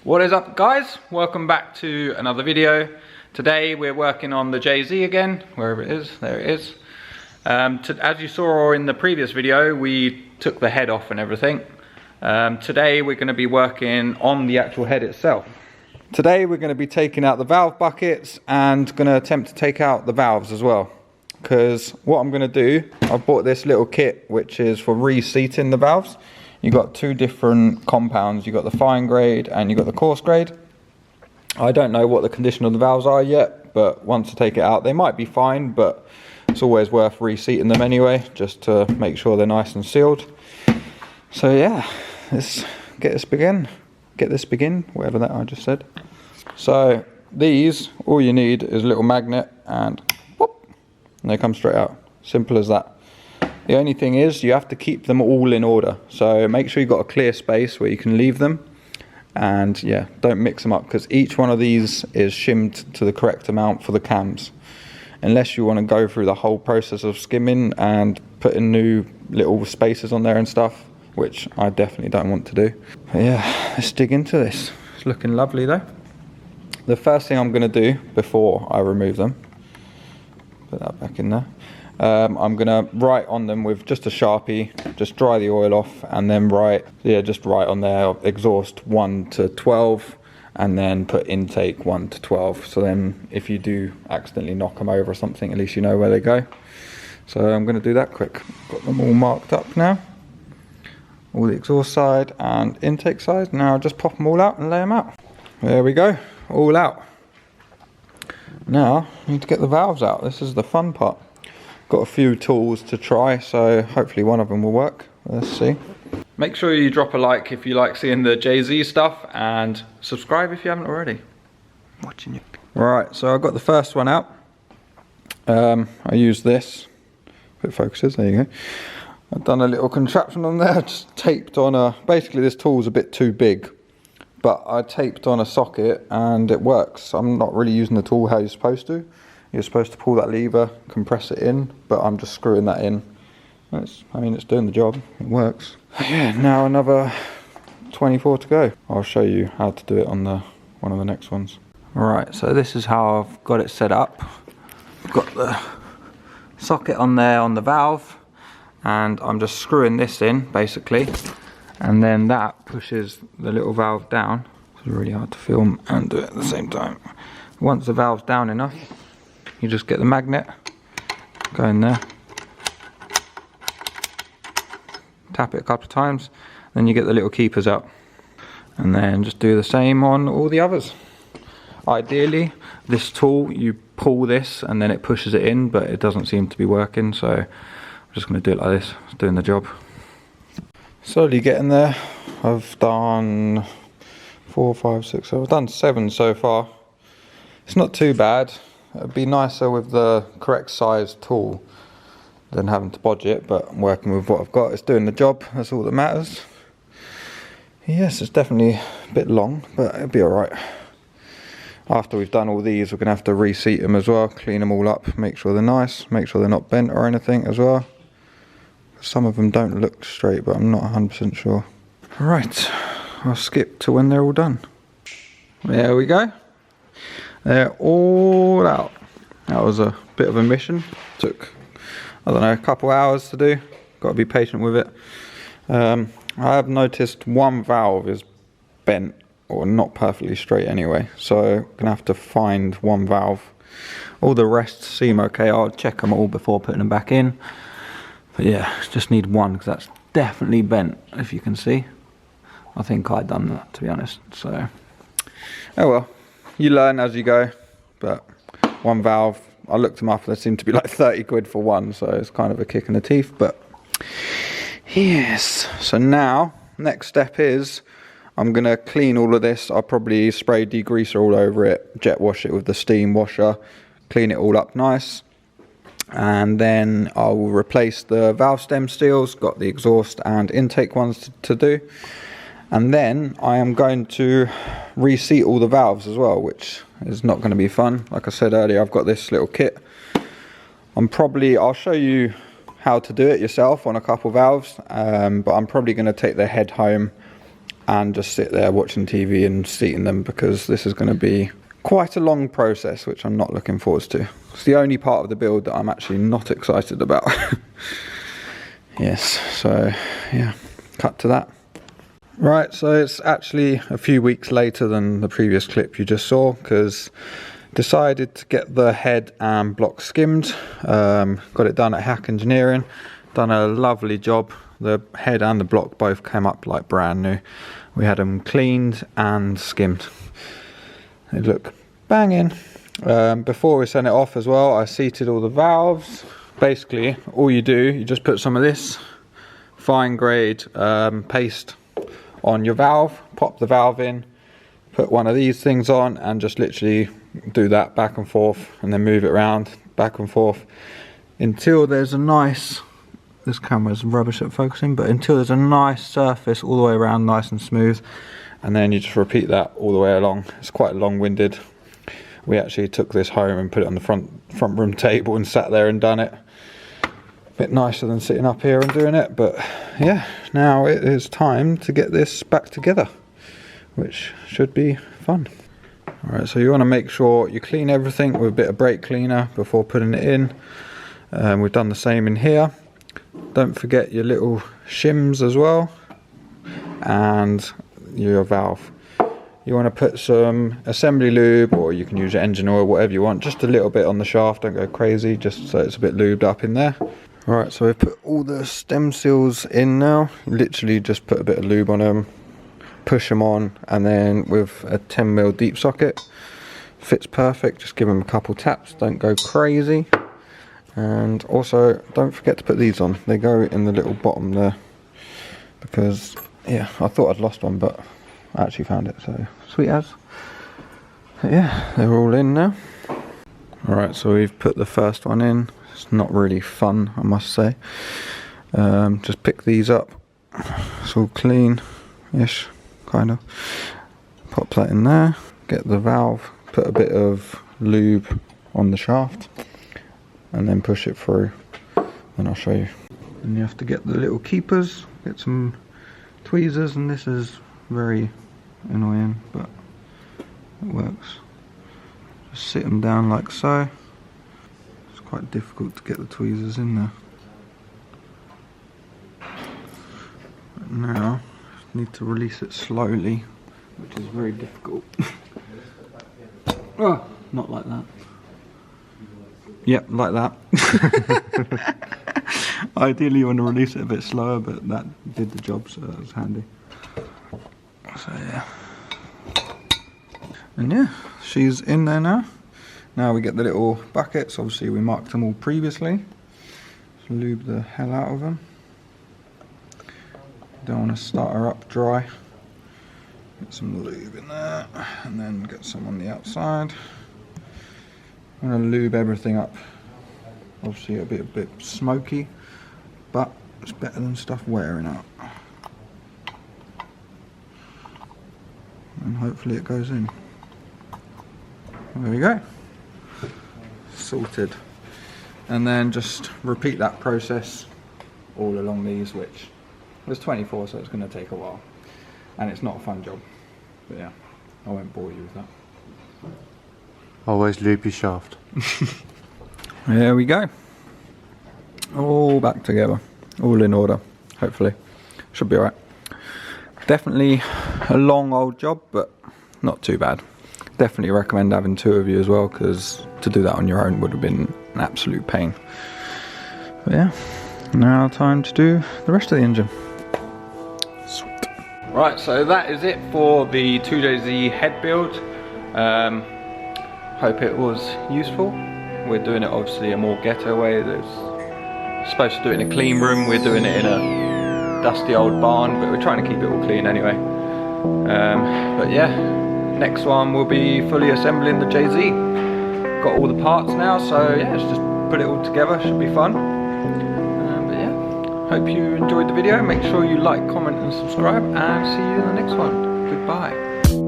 What is up, guys? Welcome back to another video. Today we're working on the JZ again, wherever it is, there it is. As you saw in the previous video, we took the head off and everything. Today we're going to be working on the actual head itself. Today we're going to be taking out the valve buckets and going to attempt to take out the valves as well. Because what I'm going to do, I've bought this little kit which is for reseating the valves. You've got two different compounds. You've got the fine grade and you've got the coarse grade. I don't know what the condition of the valves are yet, but once I take it out, they might be fine, but it's always worth reseating them anyway, just to make sure they're nice and sealed. So yeah, let's get this begin, whatever that I just said. So these, all you need is a little magnet and whoop, and they come straight out. Simple as that. The only thing is you have to keep them all in order. So make sure you've got a clear space where you can leave them. And yeah, don't mix them up because each one of these is shimmed to the correct amount for the cams. Unless you want to go through the whole process of skimming and putting new little spacers on there and stuff, which I definitely don't want to do. But yeah, let's dig into this. It's looking lovely though. The first thing I'm going to do before I remove them, put that back in there. I'm going to write on them with just a Sharpie, just dry the oil off and then just write on there exhaust 1 to 12 and then put intake 1 to 12. So then if you do accidentally knock them over or something, at least you know where they go. So I'm going to do that quick. Got them all marked up now. All the exhaust side and intake side. Now just pop them all out and lay them out. There we go, all out. Now I need to get the valves out. This is the fun part. Got a few tools to try, so hopefully one of them will work. Let's see. Make sure you drop a like if you like seeing the JZ stuff and subscribe if you haven't already. Watching you. Right, so I've got the first one out. I use this. If it focuses, there you go. I've done a little contraption on there, just taped on basically this tool's a bit too big, but I taped on a socket and it works. I'm not really using the tool how you're supposed to. You're supposed to pull that lever, compress it in, but I'm just screwing that in. It's doing the job, it works. Yeah, now another 24 to go. I'll show you how to do it on one of the next ones. Alright, so this is how I've got it set up. I've got the socket on there on the valve, and I'm just screwing this in, basically. And then that pushes the little valve down. It's really hard to film and do it at the same time. Once the valve's down enough, you just get the magnet, go in there, tap it a couple of times, then you get the little keepers out. And then just do the same on all the others. Ideally, this tool, you pull this and then it pushes it in, but it doesn't seem to be working, so I'm just going to do it like this. It's doing the job. Slowly getting there. I've done 4, 5, 6, I've done 7 so far. It's not too bad. It'd be nicer with the correct size tool than having to bodge it, but I'm working with what I've got. It's doing the job, that's all that matters. Yes, it's definitely a bit long, but it'll be alright. After we've done all these, we're going to have to reseat them as well, clean them all up, make sure they're nice, make sure they're not bent or anything as well. Some of them don't look straight, but I'm not 100% sure. Right, I'll skip to when they're all done. There we go. They're all out. That was a bit of a mission. Took, I don't know, a couple hours to do. Got to be patient with it. I have noticed one valve is bent or not perfectly straight anyway. So I'm going to have to find one valve. All the rest seem okay. I'll check them all before putting them back in. But yeah, just need one because that's definitely bent, if you can see. I think I'd done that, to be honest. So, oh well. You learn as you go, but one valve, I looked them up, they seem to be like 30 quid for one, so it's kind of a kick in the teeth, but yes. So now, next step is, I'm going to clean all of this. I'll probably spray degreaser all over it, jet wash it with the steam washer, clean it all up nice, and then I will replace the valve stem seals, got the exhaust and intake ones to do. And then I am going to reseat all the valves as well, which is not going to be fun. Like I said earlier, I've got this little kit. I'll show you how to do it yourself on a couple valves, but I'm probably going to take the head home and just sit there watching TV and seating them, because this is going to be quite a long process, which I'm not looking forward to. It's the only part of the build that I'm actually not excited about. Yes, so yeah, cut to that. Right, so it's actually a few weeks later than the previous clip you just saw, because decided to get the head and block skimmed. Got it done at Hack Engineering, done a lovely job. The head and the block both came up like brand new. We had them cleaned and skimmed. They look banging. Before we sent it off as well, I seated all the valves. Basically, all you do, you just put some of this fine grade paste on your valve, pop the valve in, put one of these things on, and just literally do that back and forth, and then move it around back and forth until there's a nice, this camera's rubbish at focusing, but until there's a nice surface all the way around, nice and smooth, and then you just repeat that all the way along. It's quite long-winded. We actually took this home and put it on the front room table and sat there and done it. Bit nicer than sitting up here and doing it, but yeah, now it is time to get this back together, which should be fun. Alright, so you want to make sure you clean everything with a bit of brake cleaner before putting it in. We've done the same in here. Don't forget your little shims as well, and your valve. You want to put some assembly lube, or you can use your engine oil, whatever you want, just a little bit on the shaft, don't go crazy, just so it's a bit lubed up in there. Alright, so we've put all the stem seals in now. Literally just put a bit of lube on them, push them on, and then with a 10mm deep socket, fits perfect. Just give them a couple taps, don't go crazy. And also, don't forget to put these on. They go in the little bottom there, because, yeah, I thought I'd lost one, but I actually found it, so sweet as. But yeah, they're all in now. Alright, so we've put the first one in. It's not really fun, I must say. Just pick these up. It's all clean-ish, kind of. Pop that in there. Get the valve. Put a bit of lube on the shaft, and then push it through. And I'll show you. And you have to get the little keepers. Get some tweezers, and this is very annoying, but it works. Just sit them down like so. It's quite difficult to get the tweezers in there. But now, I need to release it slowly, which is very difficult. Oh, not like that. Yep, like that. Ideally you want to release it a bit slower, but that did the job, so that was handy. So yeah. And yeah, she's in there now. Now we get the little buckets. Obviously we marked them all previously. Just lube the hell out of them. Don't want to start her up dry. Get some lube in there, and then get some on the outside. I'm going to lube everything up. Obviously it'll be a bit smoky, but it's better than stuff wearing out. And hopefully it goes in. There we go. Sorted. And then just repeat that process all along these, which there's 24, so it's going to take a while. And it's not a fun job. But yeah, I won't bore you with that. Always lube your shaft. There we go. All back together. All in order, hopefully. Should be alright. Definitely a long old job, but not too bad. Definitely recommend having two of you as well, because to do that on your own would have been an absolute pain. But yeah, now time to do the rest of the engine. Sweet. Right, so that is it for the 2JZ head build. Hope it was useful. We're doing it obviously a more ghetto way. There's supposed to do it in a clean room. We're doing it in a dusty old barn, but we're trying to keep it all clean anyway. But yeah. Next one will be fully assembling the JZ. Got all the parts now, so yeah, let's just put it all together, should be fun. But yeah, hope you enjoyed the video. Make sure you like, comment and subscribe, and see you in the next one. Goodbye.